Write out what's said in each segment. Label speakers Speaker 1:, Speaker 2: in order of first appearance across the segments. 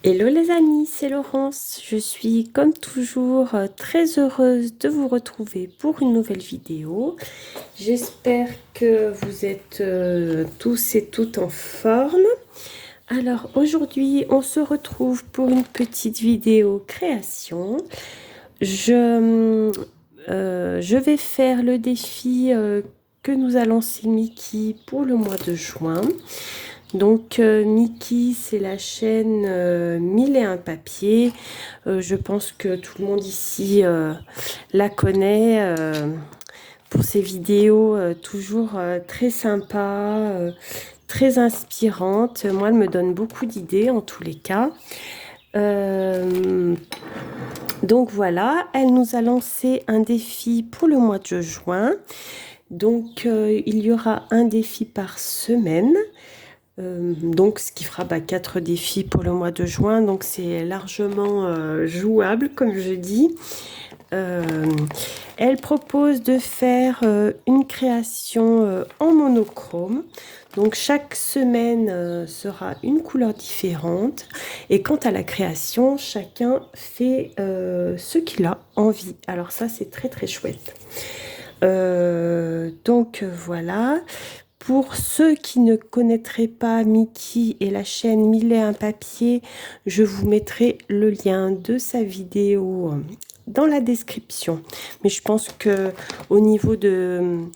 Speaker 1: Hello les amis, c'est Laurence. Je suis comme toujours très heureuse de vous retrouver pour une nouvelle vidéo. J'espère que vous êtes tous et toutes en forme. Alors aujourd'hui, on se retrouve pour une petite vidéo création. Je vais faire le défi que nous a lancé Mickey pour le mois de juin. Donc Mickey, c'est la chaîne 1001 papiers. Je pense que tout le monde ici la connaît pour ses vidéos toujours très sympas, très inspirantes. Moi, elle me donne beaucoup d'idées en tous les cas. Donc voilà, elle nous a lancé un défi pour le mois de juin. Donc il y aura un défi par semaine. Donc, ce qui fera 4 défis pour le mois de juin. Donc, c'est largement jouable, comme je dis. Elle propose de faire une création en monochrome. Donc, chaque semaine sera une couleur différente. Et quant à la création, chacun fait ce qu'il a envie. Alors, ça, c'est très, très chouette. Donc, voilà. Pour ceux qui ne connaîtraient pas Mickey et la chaîne Mille et un papier, je vous mettrai le lien de sa vidéo dans la description. Mais je pense que au niveau de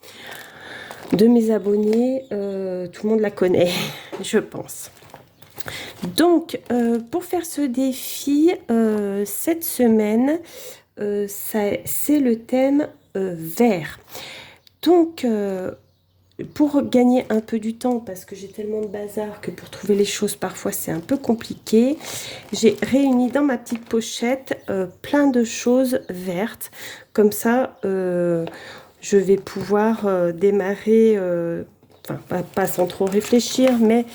Speaker 1: mes abonnés, tout le monde la connaît, je pense. Donc, pour faire ce défi, cette semaine, c'est le thème vert. Donc, pour gagner un peu du temps, parce que j'ai tellement de bazar que pour trouver les choses, parfois c'est un peu compliqué, j'ai réuni dans ma petite pochette plein de choses vertes. Comme ça, je vais pouvoir démarrer, enfin pas sans trop réfléchir, mais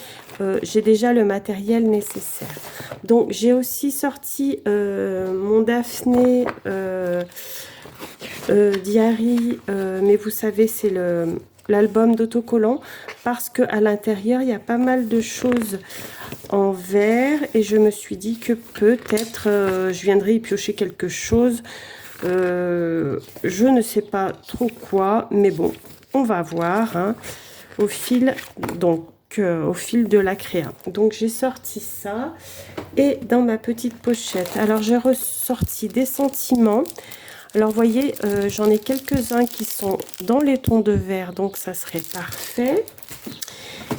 Speaker 1: j'ai déjà le matériel nécessaire. Donc j'ai aussi sorti mon Daphné Diary, mais vous savez, c'est l'album d'autocollants, parce qu'à l'intérieur, il y a pas mal de choses en verre, et je me suis dit que peut-être je viendrai y piocher quelque chose. Je ne sais pas trop quoi, mais bon, on va voir hein, au fil, donc, au fil de la créa. Donc j'ai sorti ça, et dans ma petite pochette, alors j'ai ressorti des sentiments. Alors, vous voyez, j'en ai quelques-uns qui sont dans les tons de vert, donc ça serait parfait.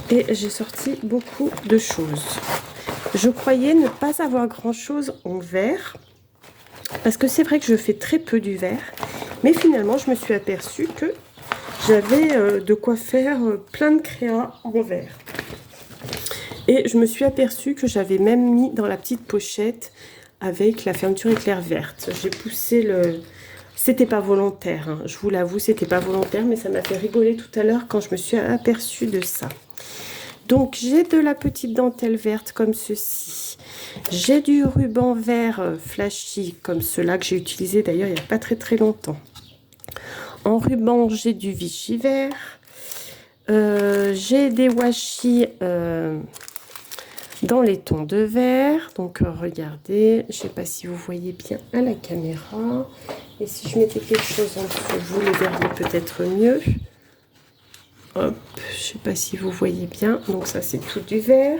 Speaker 1: Et j'ai sorti beaucoup de choses. Je croyais ne pas avoir grand-chose en vert, parce que c'est vrai que je fais très peu du vert. Mais finalement, je me suis aperçue que j'avais de quoi faire plein de créas en vert. Et je me suis aperçue que j'avais même mis dans la petite pochette avec la fermeture éclair verte. J'ai poussé le... C'était pas volontaire, hein. Je vous l'avoue, c'était pas volontaire, mais ça m'a fait rigoler tout à l'heure quand je me suis aperçue de ça. Donc, j'ai de la petite dentelle verte comme ceci. J'ai du ruban vert flashy comme cela que j'ai utilisé d'ailleurs il n'y a pas très très longtemps. En ruban, j'ai du Vichy vert. J'ai des washi dans les tons de vert. Donc, regardez, je ne sais pas si vous voyez bien à la caméra. Et si je mettais quelque chose en dessous, vous le verriez peut-être mieux. Hop, je ne sais pas si vous voyez bien. Donc ça, c'est tout du vert.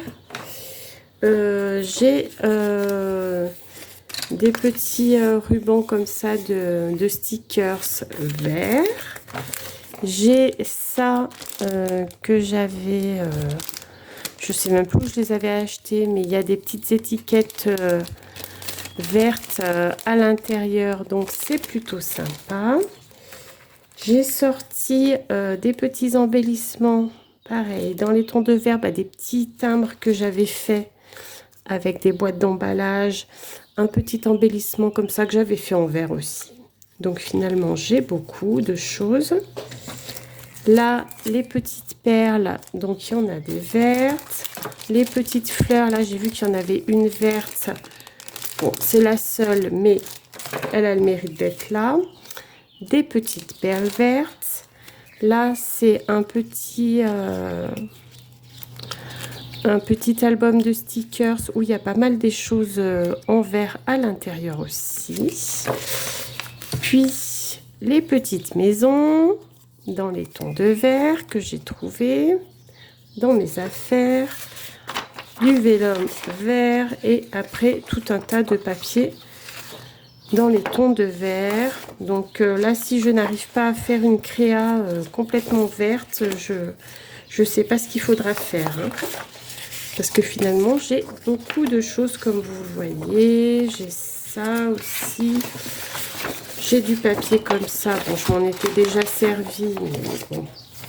Speaker 1: J'ai des petits rubans comme ça de stickers verts. J'ai ça que j'avais... je ne sais même plus où je les avais achetés, mais il y a des petites étiquettes vertes à l'intérieur. Donc c'est plutôt sympa. J'ai sorti des petits embellissements, pareil, dans les tons de vert, des petits timbres que j'avais fait avec des boîtes d'emballage, un petit embellissement comme ça que j'avais fait en verre aussi. Donc finalement, j'ai beaucoup de choses. Là, les petites perles, donc il y en a des vertes. Les petites fleurs, là, j'ai vu qu'il y en avait une verte. Bon, c'est la seule, mais elle a le mérite d'être là. Des petites perles vertes. Là, c'est un petit un petit album de stickers où il y a pas mal des choses en vert à l'intérieur aussi. Puis les petites maisons dans les tons de vert que j'ai trouvé dans mes affaires. Du vélum vert et après tout un tas de papier dans les tons de vert. Donc là, si je n'arrive pas à faire une créa complètement verte, je sais pas ce qu'il faudra faire, hein. Parce que finalement, j'ai beaucoup de choses comme vous le voyez. J'ai ça aussi. J'ai du papier comme ça. Bon, je m'en étais déjà servi, mais bon,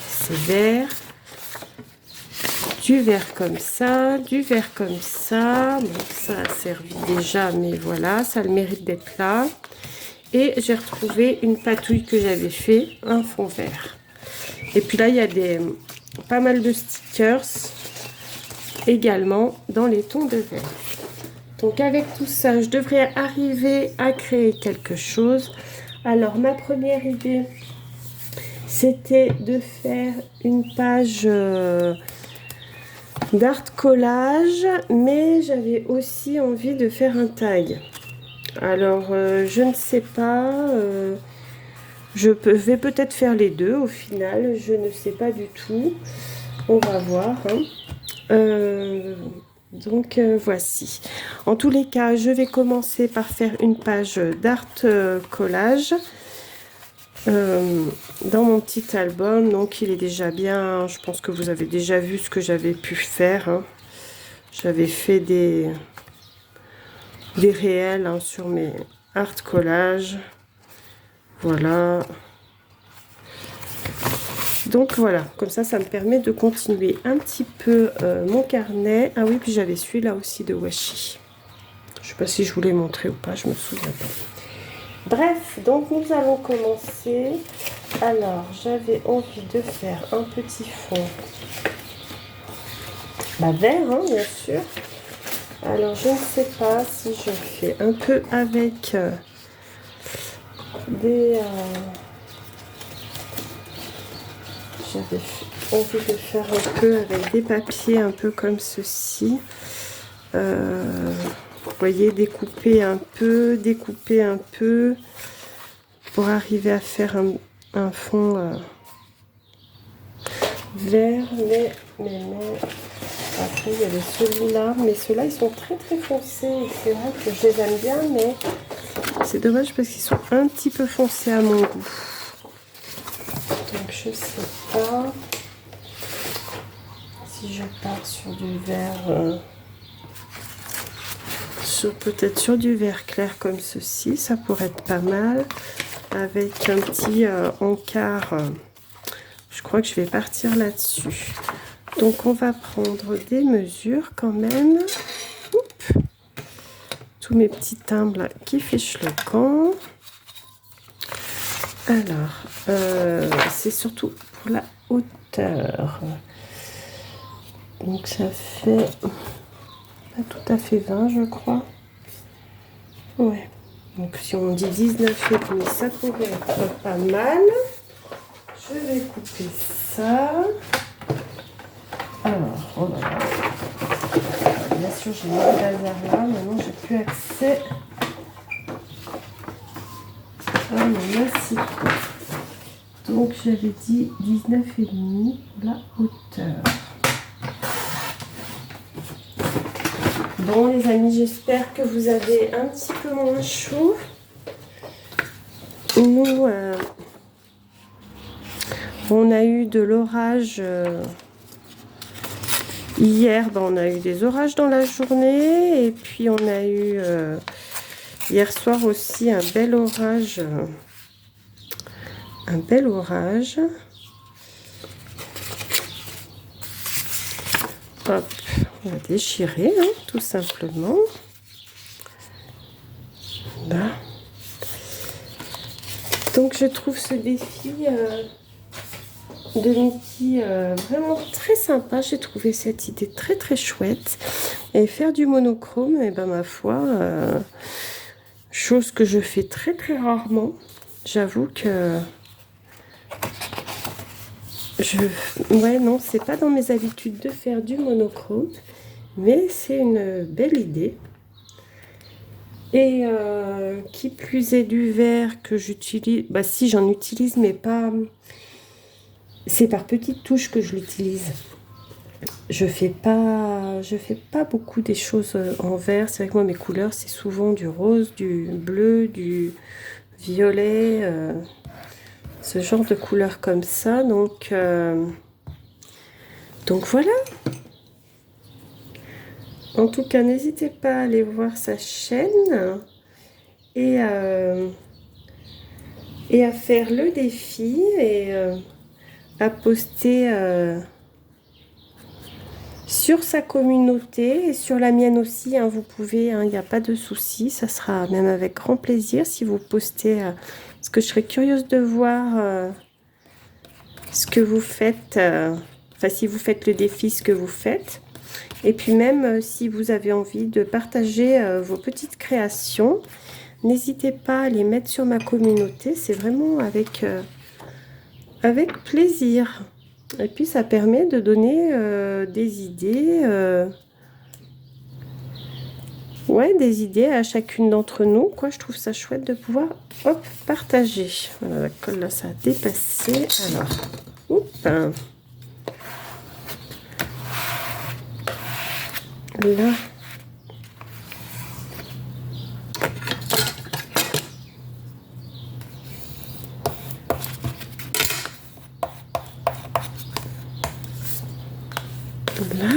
Speaker 1: c'est vert. Du vert comme ça, du vert comme ça. Bon, ça a servi déjà, mais voilà, ça a le mérite d'être là. Et j'ai retrouvé une patouille que j'avais fait, un fond vert. Et puis là, il y a pas mal de stickers également dans les tons de vert. Donc avec tout ça, je devrais arriver à créer quelque chose. Alors ma première idée, c'était de faire une page d'art collage, mais j'avais aussi envie de faire un tag. Alors je ne sais pas, vais peut-être faire les deux au final, je ne sais pas du tout, on va voir, hein. Donc voici. En tous les cas, je vais commencer par faire une page d'art collage dans mon petit album. Donc il est déjà bien, je pense que vous avez déjà vu ce que j'avais pu faire, hein. J'avais fait des réels, hein, sur mes art collages. Voilà. Donc voilà, comme ça me permet de continuer un petit peu mon carnet. Ah oui, puis j'avais celui-là aussi de washi. Je sais pas si je vous l'ai montré ou pas, je me souviens pas. Bref, donc nous allons commencer. Alors, j'avais envie de faire un petit fond vert, hein, bien sûr. Alors, je ne sais pas si je fais un peu avec des... J'avais envie de faire un peu avec des papiers un peu comme ceci. Vous voyez, découper un peu pour arriver à faire un fond vert. Mais après il y avait celui-là, mais ceux-là ils sont très très foncés. C'est vrai que je les aime bien, mais c'est dommage parce qu'ils sont un petit peu foncés à mon goût. Donc je sais pas si je pars sur du vert, peut-être sur du vert clair comme ceci, ça pourrait être pas mal, avec un petit encart. Je crois que je vais partir là-dessus. Donc on va prendre des mesures quand même. Oups. Tous mes petits timbres là qui fichent le camp. Alors, c'est surtout pour la hauteur. Donc ça fait pas tout à fait 20, je crois. Ouais. Donc si on dit 19,5, ça pourrait être pas mal. Je vais couper ça. Alors, oh là là. Bien sûr, j'ai mis le laser là. Maintenant, j'ai plus accès à mon assiette. Donc, j'avais dit 19,5 la hauteur. Bon, les amis, j'espère que vous avez un petit peu moins chaud. Nous, on a eu de l'orage hier. On a eu des orages dans la journée. Et puis, on a eu hier soir aussi un bel orage. Un bel orage. Hop, on va déchirer, hein, tout simplement. Là. Donc je trouve ce défi de Mickey vraiment très sympa. J'ai trouvé cette idée très très chouette. Et faire du monochrome, et ben ma foi, chose que je fais très très rarement. J'avoue que Ouais, non, c'est pas dans mes habitudes de faire du monochrome, mais c'est une belle idée. Et qui plus est du vert que j'utilise, bah si j'en utilise, mais pas, c'est par petites touches que je l'utilise. Je fais pas beaucoup des choses en vert. C'est vrai que moi mes couleurs c'est souvent du rose, du bleu, du violet, ce genre de couleurs comme ça. Donc voilà. En tout cas, n'hésitez pas à aller voir sa chaîne et, et à faire le défi et à poster sur sa communauté et sur la mienne aussi. Hein, vous pouvez, il n'y a pas de souci, ça sera même avec grand plaisir si vous postez. Parce que je serais curieuse de voir ce que vous faites, enfin si vous faites le défi, ce que vous faites. Et puis même si vous avez envie de partager vos petites créations, n'hésitez pas à les mettre sur ma communauté. C'est vraiment avec plaisir. Et puis ça permet de donner des idées, ouais, des idées à chacune d'entre nous, quoi. Je trouve ça chouette de pouvoir, hop, partager. Voilà, la colle là, ça a dépassé. Alors, oups, là. Là,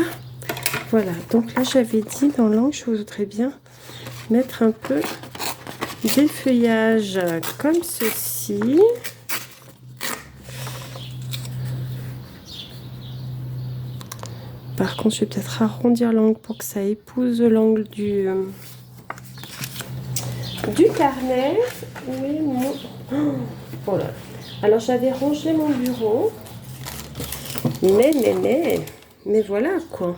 Speaker 1: voilà, donc là j'avais dit dans l'angle, je voudrais bien mettre un peu d'effeuillage comme ceci. Par contre, je vais peut-être arrondir l'angle pour que ça épouse l'angle du carnet. Oui, non. Oh, voilà. Alors j'avais rangé mon bureau, mais voilà quoi.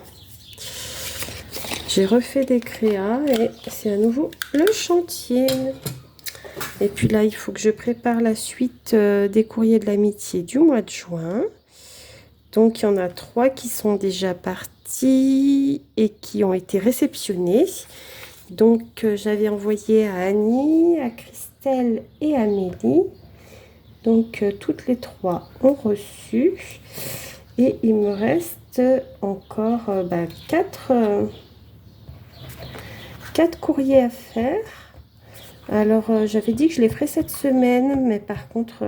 Speaker 1: J'ai refait des créas et c'est à nouveau le chantier. Et puis là, il faut que je prépare la suite des courriers de l'amitié du mois de juin. Donc, il y en a 3 qui sont déjà partis et qui ont été réceptionnés. Donc, j'avais envoyé à Annie, à Christelle et à Amélie. Donc, toutes les 3 ont reçu. Et il me reste encore 4 courriers à faire. Alors, j'avais dit que je les ferais cette semaine, mais par contre,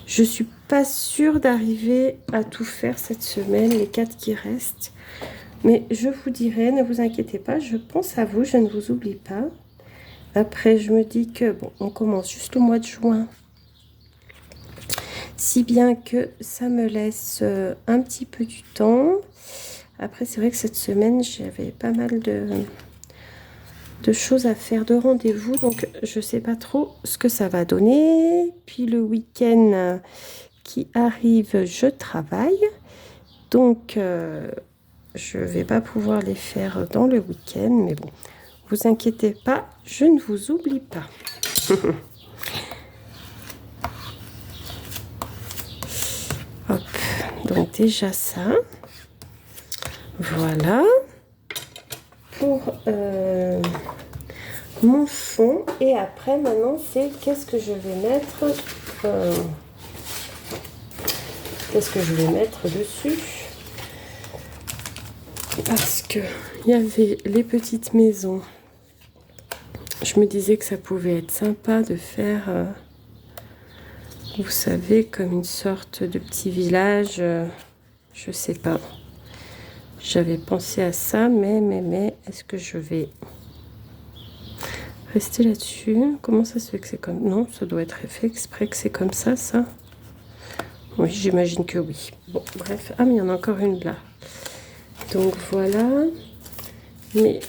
Speaker 1: je suis pas sûre d'arriver à tout faire cette semaine, les 4 qui restent. Mais je vous dirai, ne vous inquiétez pas, je pense à vous, je ne vous oublie pas. Après, je me dis que, bon, on commence juste le mois de juin. Si bien que ça me laisse un petit peu du temps. Après, c'est vrai que cette semaine, j'avais pas mal de choses à faire, de rendez-vous, donc je sais pas trop ce que ça va donner. Puis le week-end qui arrive, je travaille, donc je vais pas pouvoir les faire dans le week-end, mais bon, vous inquiétez pas, je ne vous oublie pas. Hop, donc déjà ça, voilà pour mon fond. Et après, maintenant, c'est qu'est-ce que je vais mettre dessus, parce que il y avait les petites maisons. Je me disais que ça pouvait être sympa de faire, vous savez, comme une sorte de petit village. Je sais pas. J'avais pensé à ça, mais est-ce que je vais rester là-dessus? Comment ça se fait que c'est comme... Non, ça doit être fait exprès que c'est comme ça, ça. Oui, j'imagine que oui. Bon, bref. Ah, mais il y en a encore une là. Donc, voilà. Mais...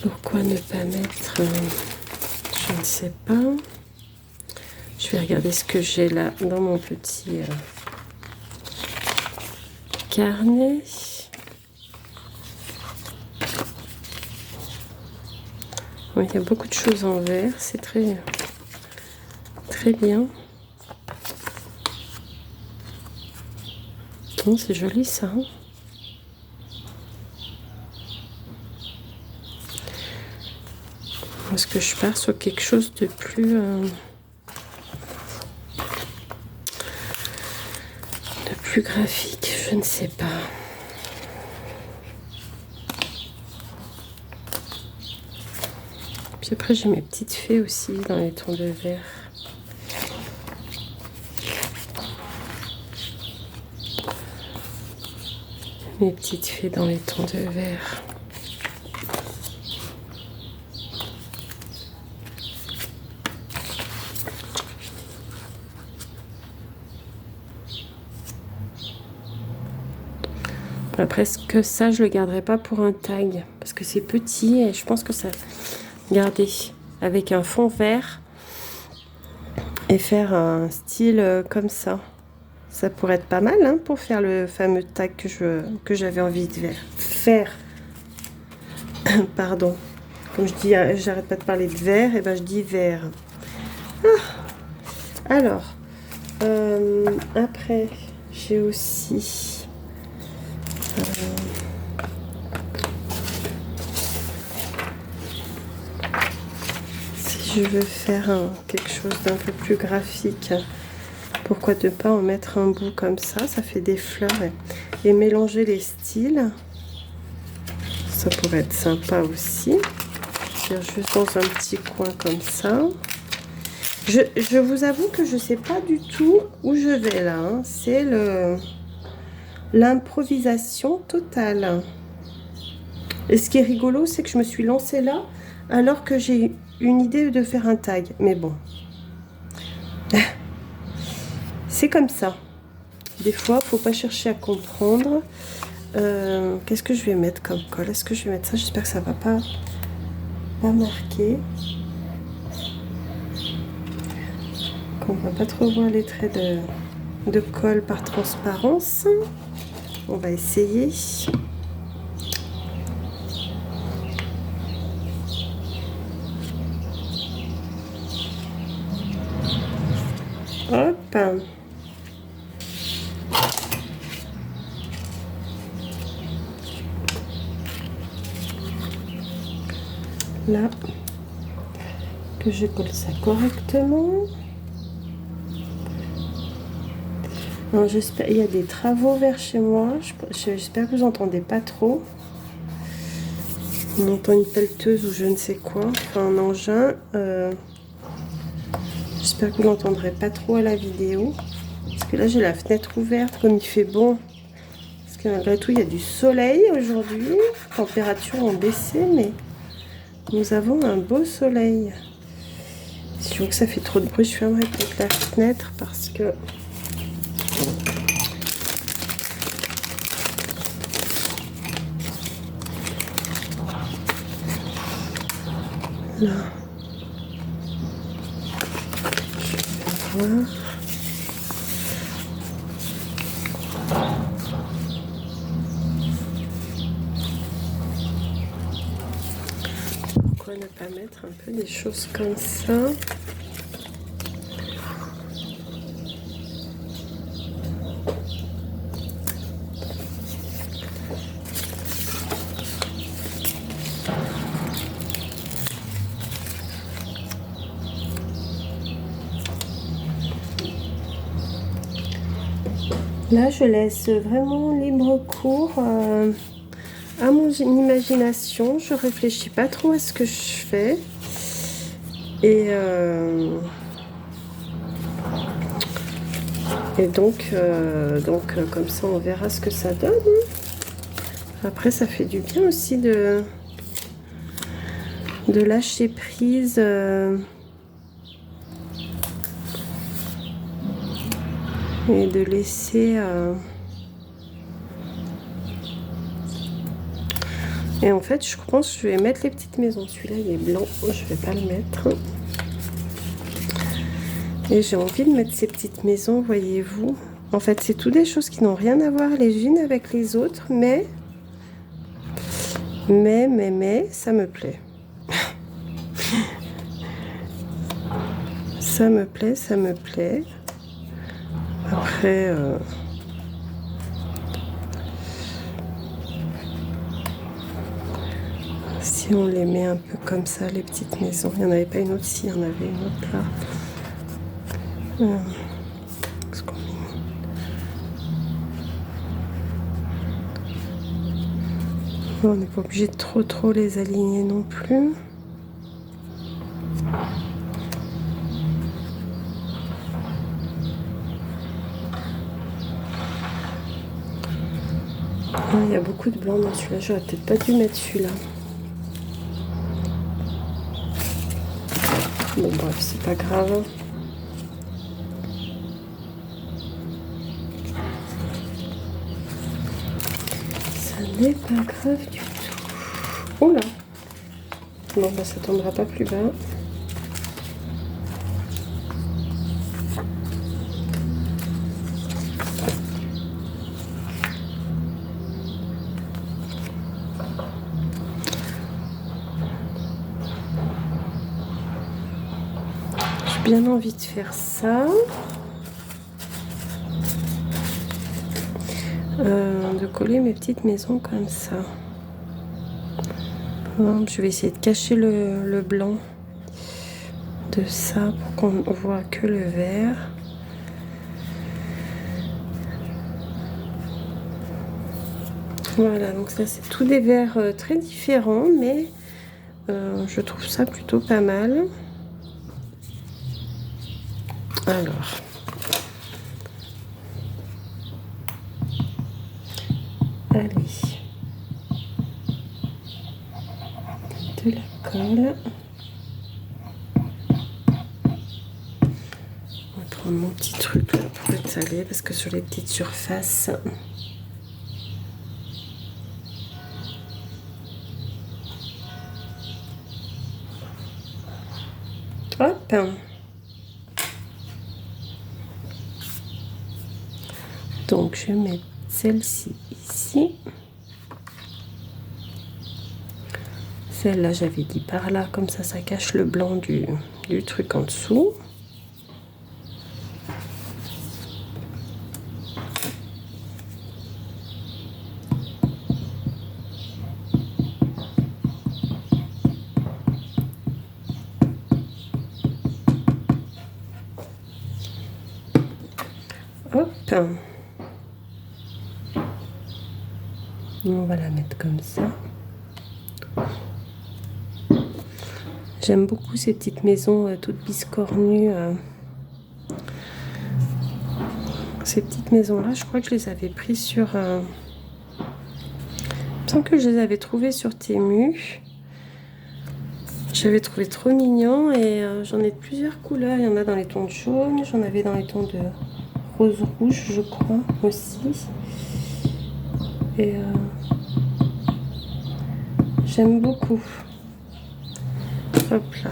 Speaker 1: pourquoi ne pas mettre... je ne sais pas. Je vais regarder ce que j'ai là dans mon petit carnet. Ouais, il y a beaucoup de choses en verre, c'est très, très bien. Oh, c'est joli ça. Hein. Est-ce que je pars sur quelque chose de plus graphique? Je ne sais pas. Puis après, j'ai mes petites fées aussi dans les tons de vert. Mes petites fées dans les tons de vert. Après, ce que ça, je le garderai pas pour un tag parce que c'est petit et je pense que ça garder avec un fond vert et faire un style comme ça. Ça pourrait être pas mal hein, pour faire le fameux tag que j'avais envie de faire. Pardon. Comme je dis, j'arrête pas de parler de vert, et ben je dis vert. Ah. Alors, après, j'ai aussi si je veux faire quelque chose d'un peu plus graphique, pourquoi ne pas en mettre un bout comme ça, ça fait des fleurs et mélanger les styles. Ça pourrait être sympa aussi. Faire juste dans un petit coin comme ça. Je vous avoue que je ne sais pas du tout où je vais là. Hein. C'est l'improvisation totale. Et ce qui est rigolo, c'est que je me suis lancée là alors que j'ai une idée de faire un tag. Mais bon. C'est comme ça. Des fois, faut pas chercher à comprendre. Qu'est-ce que je vais mettre comme colle? Est-ce que je vais mettre ça? J'espère que ça va pas marquer. Qu'on va pas trop voir les traits de colle par transparence. On va essayer. Hop. Là, que je colle ça correctement. J'espère, il y a des travaux vers chez moi. J'espère que vous entendez pas trop. On entend une pelleteuse ou je ne sais quoi, enfin un engin. J'espère que vous n'entendrez pas trop à la vidéo. Parce que là, j'ai la fenêtre ouverte comme il fait bon. Parce que malgré tout, il y a du soleil aujourd'hui. Les températures ont baissé, mais nous avons un beau soleil. Si je vois que ça fait trop de bruit, je fermerai peut-être la fenêtre parce que... Là. Je vais voir. Pourquoi ne pas mettre un peu des choses comme ça? Là, je laisse vraiment libre cours à mon imagination. Je réfléchis pas trop à ce que je fais. Et donc, comme ça, on verra ce que ça donne. Après, ça fait du bien aussi de lâcher prise. Et de laisser... Et en fait, je pense que je vais mettre les petites maisons. Celui-là, il est blanc. Je vais pas le mettre. Et j'ai envie de mettre ces petites maisons, voyez-vous. En fait, c'est toutes des choses qui n'ont rien à voir les unes avec les autres. Mais, ça me plaît. Ça me plaît, ça me plaît. Après, si on les met un peu comme ça, les petites maisons. Il n'y en avait pas une autre, si, il y en avait une autre là. On n'est pas obligé de trop les aligner non plus. Il y a beaucoup de blanc dans celui-là. J'aurais peut-être pas dû mettre celui-là. Bon bref, c'est pas grave. Ça n'est pas grave du tout. Oh là. Bon bah ça tombera pas plus bas. J'ai bien envie de faire ça. De coller mes petites maisons comme ça. Je vais essayer de cacher le blanc de ça pour qu'on voit que le vert. Voilà, donc ça c'est tous des verts très différents, mais je trouve ça plutôt pas mal. Alors, allez, de la colle. On va prendre mon petit truc là pour étaler parce que sur les petites surfaces, hop. Donc je vais mettre celle-ci ici. Celle-là j'avais dit par là, comme ça cache le blanc du truc en dessous. Hop. On va la mettre comme ça. J'aime beaucoup ces petites maisons toutes biscornues. Ces petites maisons-là, je crois que je les avais prises sur... il me semble que je les avais trouvées sur Temu. J'avais trouvé trop mignon et j'en ai de plusieurs couleurs. Il y en a dans les tons de jaune, j'en avais dans les tons de rose rouge, je crois, aussi. Et j'aime beaucoup. Hop là.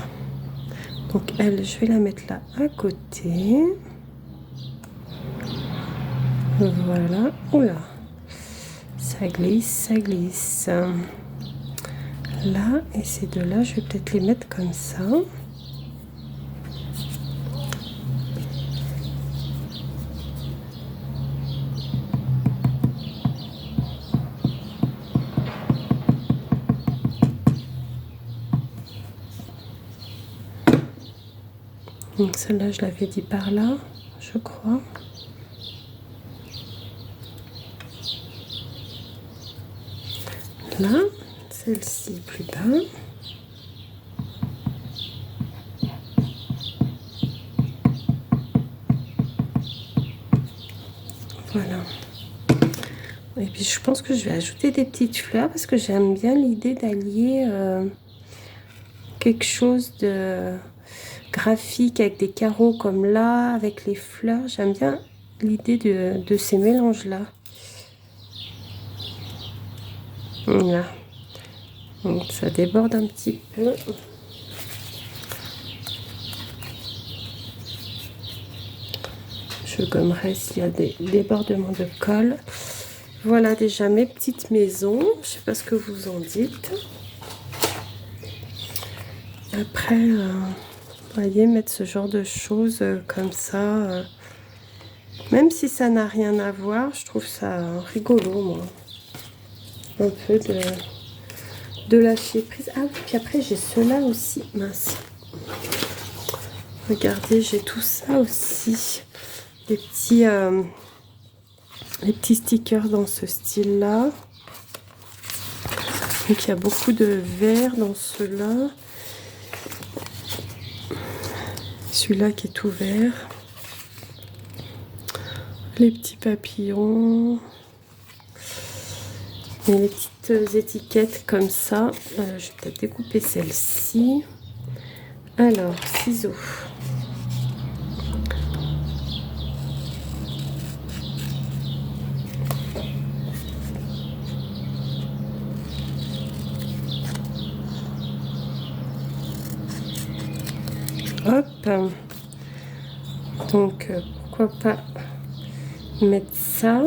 Speaker 1: Donc elle, je vais la mettre là à côté. Voilà. Oula. Ça glisse, ça glisse. Là, et ces deux-là, je vais peut-être les mettre comme ça. Donc celle-là, je l'avais dit par là, je crois. Là, celle-ci plus bas. Voilà. Et puis je pense que je vais ajouter des petites fleurs parce que j'aime bien l'idée d'allier quelque chose de graphique avec des carreaux comme là, avec les fleurs. J'aime bien l'idée de ces mélanges-là. Voilà. Donc ça déborde un petit peu. Je gommerai s'il y a des débordements de colle. Voilà déjà mes petites maisons. Je sais pas ce que vous en dites. Après, voyez, mettre ce genre de choses comme ça. Même si ça n'a rien à voir, je trouve ça rigolo, moi. Un peu de lâcher prise. Ah oui, puis après, j'ai ceux-là aussi. Mince. Regardez, j'ai tout ça aussi. Les petits stickers dans ce style-là. Donc, il y a beaucoup de vert dans ceux-là. Celui-là qui est tout vert. Les petits papillons. Et les petites étiquettes comme ça. Je vais peut-être découper celle-ci. Alors, ciseaux. Hop. Donc, pourquoi pas mettre ça.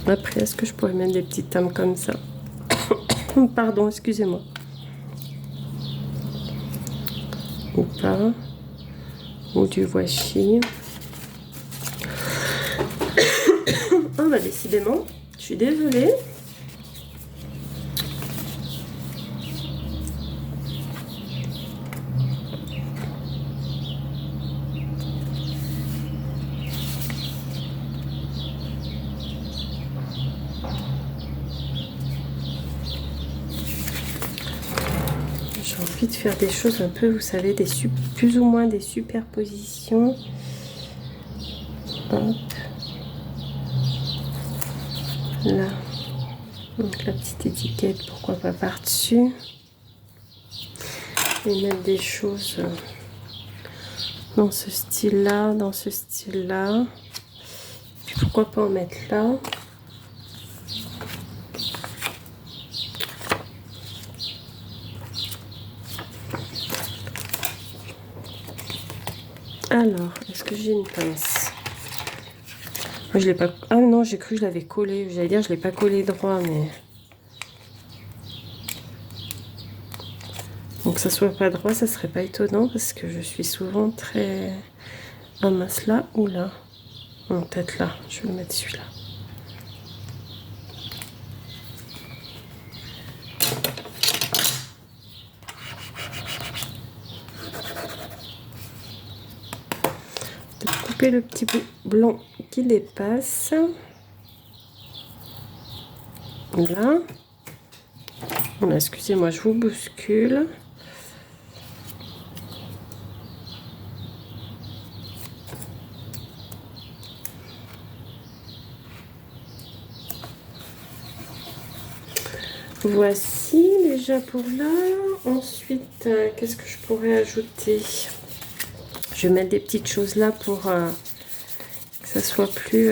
Speaker 1: Après, est-ce que je pourrais mettre des petites tames comme ça? Pardon, excusez-moi. Ou pas. Ou du washi. Oh, bah décidément, je suis désolée. J'ai envie de faire des choses un peu, vous savez, plus ou moins des superpositions. Hop. Là. Donc la petite étiquette, pourquoi pas par-dessus. Et mettre des choses dans ce style-là, dans ce style-là. Puis pourquoi pas en mettre là. Alors, est-ce que j'ai une pince? Je l'ai pas... Ah non, j'ai cru que je l'avais collé. J'allais dire, je l'ai pas collé droit, mais... Donc que ça soit pas droit, ça serait pas étonnant parce que je suis souvent très... Ah mince, là ou là? Non, peut-être là. Je vais mettre celui-là. De couper le petit bout blanc qui dépasse. Là. Excusez-moi, je vous bouscule. Voici déjà pour là. Ensuite, qu'est-ce que je pourrais ajouter? Je vais mettre des petites choses là pour que ça soit plus...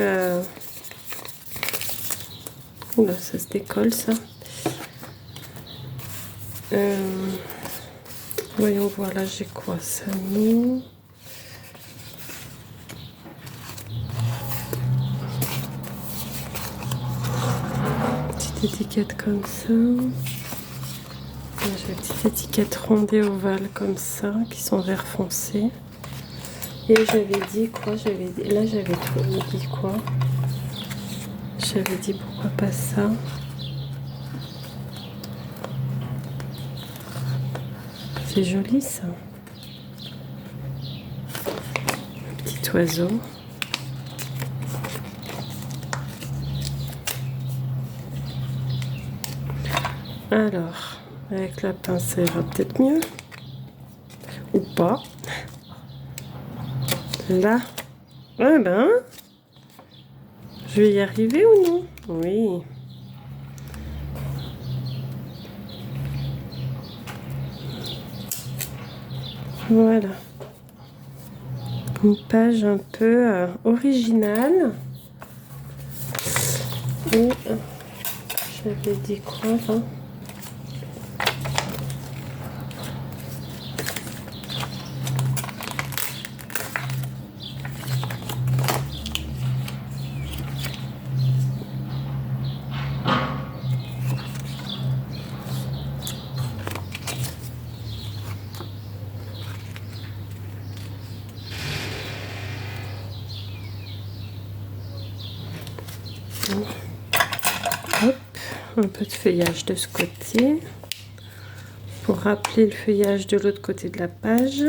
Speaker 1: Oula, ça se décolle ça. Voyons voir, là j'ai quoi? Ça non. Petite étiquette comme ça. J'ai des petites étiquettes rondes et ovales comme ça, qui sont vert foncé. Et j'avais dit quoi? Là j'avais dit quoi? J'avais dit pourquoi pas ça? C'est joli ça. Un petit oiseau. Alors, avec la pince, ça ira peut-être mieux. Ou pas. Là. Ouais ben. Je vais y arriver ou non? Oui. Voilà. Une page un peu originale. Et j'avais dit quoi là? Hop, un peu de feuillage de ce côté pour rappeler le feuillage de l'autre côté de la page.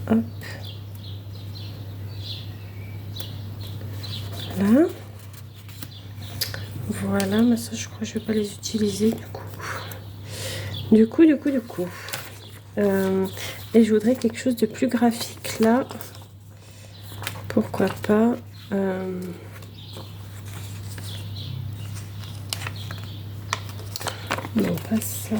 Speaker 1: Hop. Là. Voilà, mais ça je crois que je vais pas les utiliser du coup. Et je voudrais quelque chose de plus graphique là. Pourquoi pas non, pas ça.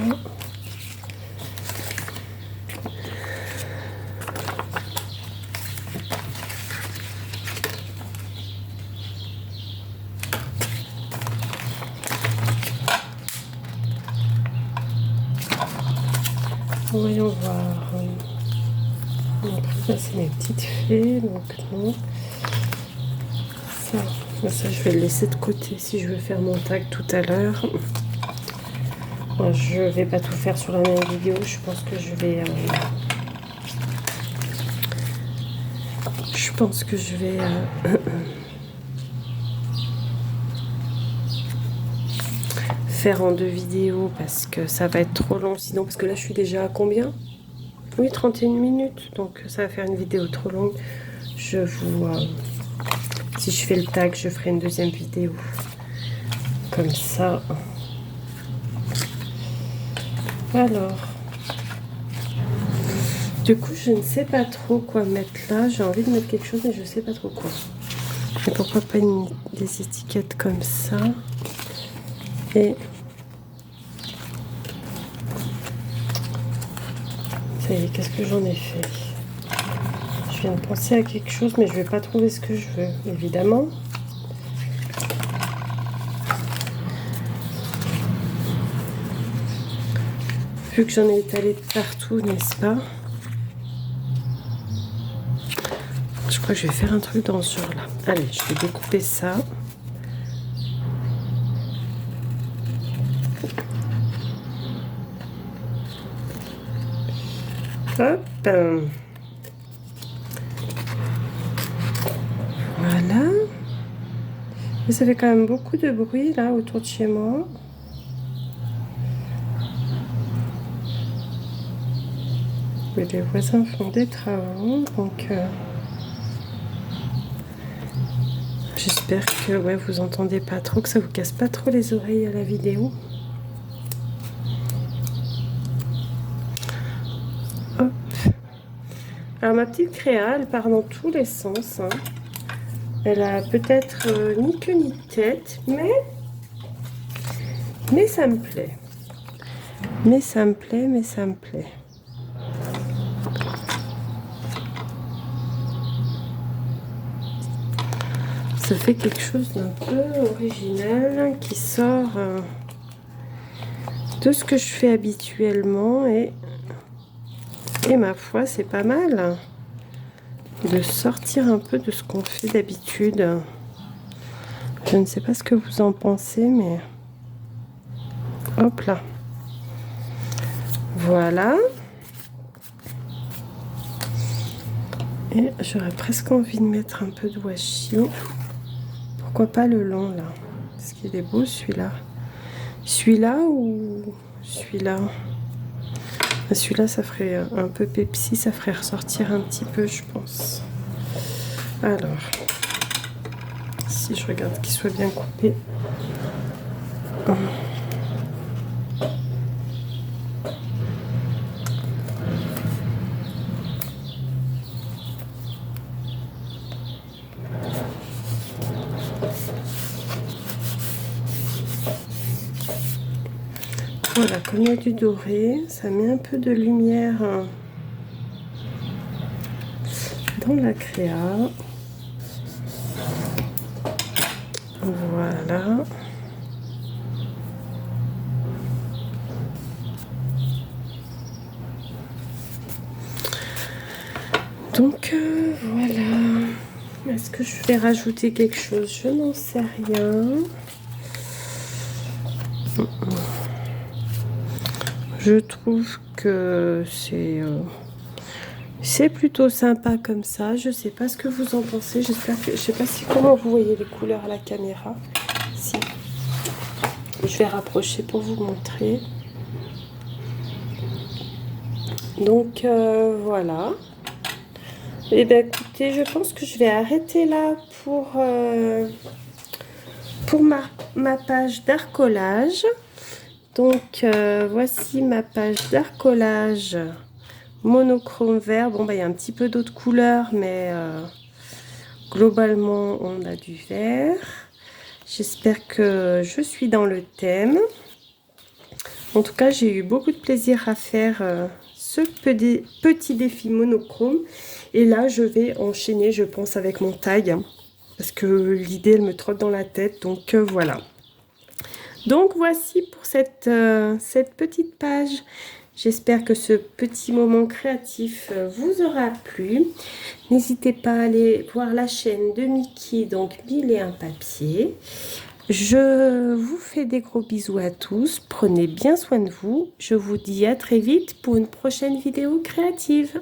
Speaker 1: Voyons voir. Donc là c'est mes petites fées, donc non. Ça je vais le laisser de côté si je veux faire mon tag tout à l'heure. Bon, je vais pas tout faire sur la même vidéo, je pense que je vais faire en 2 vidéos parce que ça va être trop long sinon, parce que là je suis déjà à combien? Oui, 31 minutes, donc ça va faire une vidéo trop longue. Je vous si je fais le tag, je ferai une deuxième vidéo comme ça. Alors du coup je ne sais pas trop quoi mettre là. J'ai envie de mettre quelque chose mais je sais pas trop quoi. Et pourquoi pas des étiquettes comme ça. Et ça y est, qu'est-ce que j'en ai fait? Je viens de penser à quelque chose, mais je vais pas trouver ce que je veux, évidemment. Vu que j'en ai étalé de partout, n'est-ce pas? Je crois que je vais faire un truc dans ce genre-là. Allez, je vais découper ça. Hop. Voilà. Mais ça fait quand même beaucoup de bruit là autour de chez moi. Mais les voisins font des travaux, donc j'espère que ouais, vous entendez pas trop, que ça vous casse pas trop les oreilles à la vidéo. Hop. Alors ma petite créa, elle part dans tous les sens. Hein. Elle a peut-être ni queue ni tête, mais ça me plaît. Mais ça me plaît. Ça fait quelque chose d'un peu original qui sort de ce que je fais habituellement et ma foi c'est pas mal de sortir un peu de ce qu'on fait d'habitude. Je ne sais pas ce que vous en pensez, mais hop là, voilà. Et j'aurais presque envie de mettre un peu de washi. Pourquoi pas le long là? Parce qu'il est beau celui-là. Celui-là ou celui-là? Celui-là, ça ferait un peu Pepsi, ça ferait ressortir un petit peu, je pense. Alors, si je regarde qu'il soit bien coupé. Voilà, comme il y a du doré, ça met un peu de lumière dans la créa. Voilà. Donc voilà. Est-ce que je vais rajouter quelque chose? Je n'en sais rien. Je trouve que c'est C'est plutôt sympa comme ça. Je sais pas ce que vous en pensez. J'espère que... Je sais pas si comment vous voyez les couleurs à la caméra. Si. Je vais rapprocher pour vous montrer. Donc voilà. Et bien écoutez, je pense que je vais arrêter là pour ma page d'arcolage. Donc voici ma page d'arcolage monochrome vert. Bon, bah, il y a un petit peu d'autres couleurs, mais globalement, on a du vert. J'espère que je suis dans le thème. En tout cas, j'ai eu beaucoup de plaisir à faire ce petit défi monochrome. Et là, je vais enchaîner, je pense, avec mon tag. Parce que l'idée, elle me trotte dans la tête. Donc, voilà. Donc, voici pour cette petite page. J'espère que ce petit moment créatif vous aura plu. N'hésitez pas à aller voir la chaîne de Mickey, donc 1001 papiers. Je vous fais des gros bisous à tous. Prenez bien soin de vous. Je vous dis à très vite pour une prochaine vidéo créative.